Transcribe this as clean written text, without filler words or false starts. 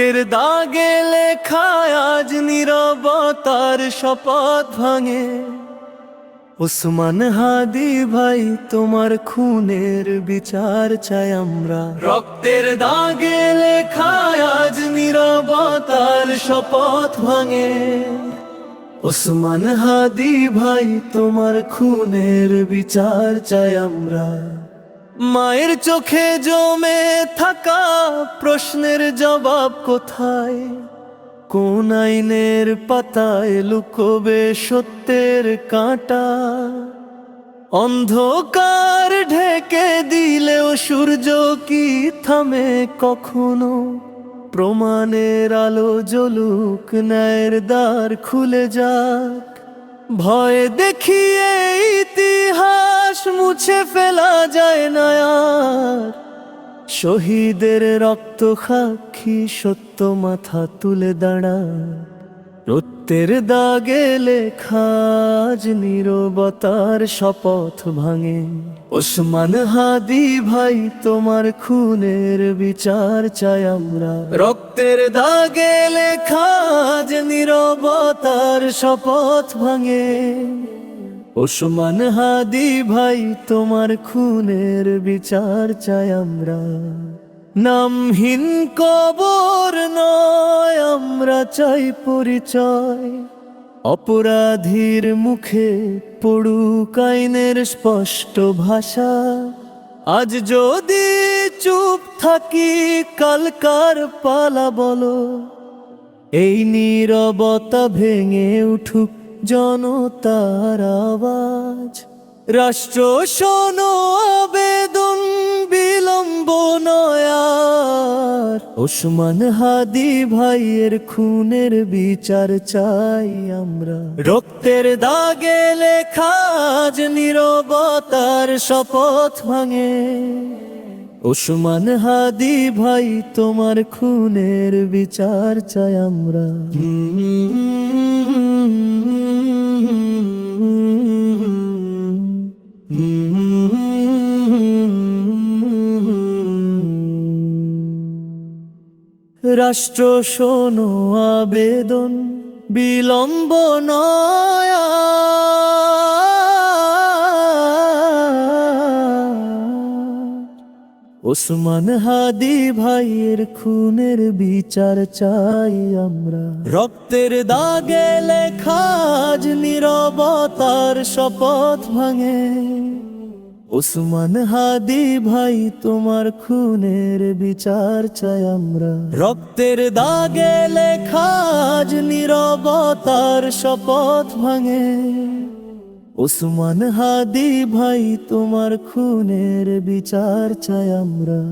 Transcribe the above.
রক্তের দাগে লেখা আজ নীরবতার শপথ ভাঙে। ওসমান হাদি ভাই তোমার খুনের বিচার চাই আমরা। রক্তের দাগে লেখা আজ নীরবতার শপথ ভাঙে। ওসমান হাদি ভাই তোমার খুনের বিচার চাই আমরা। মায়ের চোখে জমে থাকা প্রশ্নের জবাব কোথায়? কোন আইনের পাতায় লুকোবে সত্যের কাঁটা? অন্ধকার ঢেকে দিলেও সূর্য কি থামে কখনো? প্রমাণের আলো জ্বলুক, ন্যায়ের দ্বার খুলে যাক। ভয় দেখিয়ে ইতিহাস মুছে ফেলা যায় না আর। শহীদের রক্ত সাক্ষী সত্য মাথা তুলে দাঁড়া। রক্তের দাগে লেখা আজ নীরবতার শপথ ভাঙে। ওসমান হাদি ভাই তোমার খুনের বিচার চাই আমরা। রক্তের দাগে লেখা আজ নীরবতার শপথ ভাঙে। ওসমান হাদি ভাই তোমার খুনের বিচার চাই আমরা। নামহীন কবর নয়, আমরা চাই পরিচয়। অপরাধীর মুখে পড়ুক আইনের স্পষ্ট ভাষা। আজ যদি চুপ থাকি কালকার পালা বলো। এই নীরবতা ভেঙে উঠুক জনতার আওয়াজ। রাষ্ট্র শোনো আবেদন, বিলম্ব নয় আর। ওসমান হাদি ভাইয়ের খুনের বিচার চাই আমরা। রক্তের দাগে লেখা আজ নীরবতার শপথ ভাঙে। ওসমান হাদি ভাই তোমার খুনের বিচার চাই আমরা। রাষ্ট্র শোনো আবেদন, বিলম্ব নয় আর। ওসমান হাদি ভাইয়ের খুনের বিচার চাই আমরা। রক্তের দাগে লেখা আজ নীরবতার শপথ ভাঙে। ওসমান হাদি ভাই তোমার খুনের বিচার চাই আমরা। রক্তের দাগে লেখা আজ নীরবতার শপথ ভাঙে। ওসমান হাদি ভাই তোমার খুনের বিচার চাই আমরা।